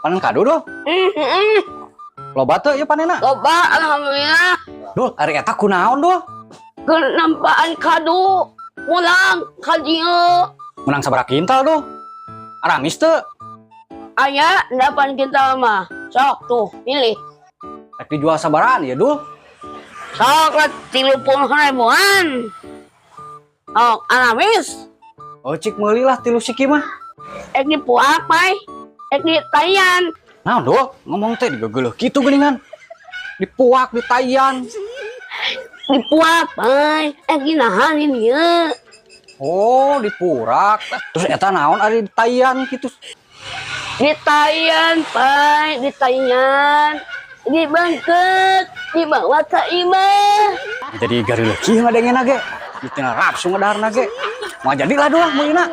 panen kado doh. Loba teu ieu panenna? Loba alhamdulillah. Duh, ari eta kunaon doh? Kenampaan kado pulang ka dieu. Menang sabaraha kintal doh? Aramis teu? Aya 8 kintal mah. Sok tuh, pilih. Rek dijual sabarahan ya duh? Sok lah 30 ribuan. Oh, aramis. Oh cik meuli lah 3 siki mah. Ek dipuak, Pai. Ek di tayan. Naon doh? Ngomong teh digegeleuh kitu geuningan. Dipuak, ditayan. Dipuak, Pai. Ek dinahan ini ya. Oh, dipurak. Terus eta naon ari ditayan kitu? Ditayan, Pai. Ditayan. Dibangket. Dibawa ka imah. Jadi gari leucih ngadengena ge. Di tengah rapsu ngadaharna ge. Mau jadilah doh meulina.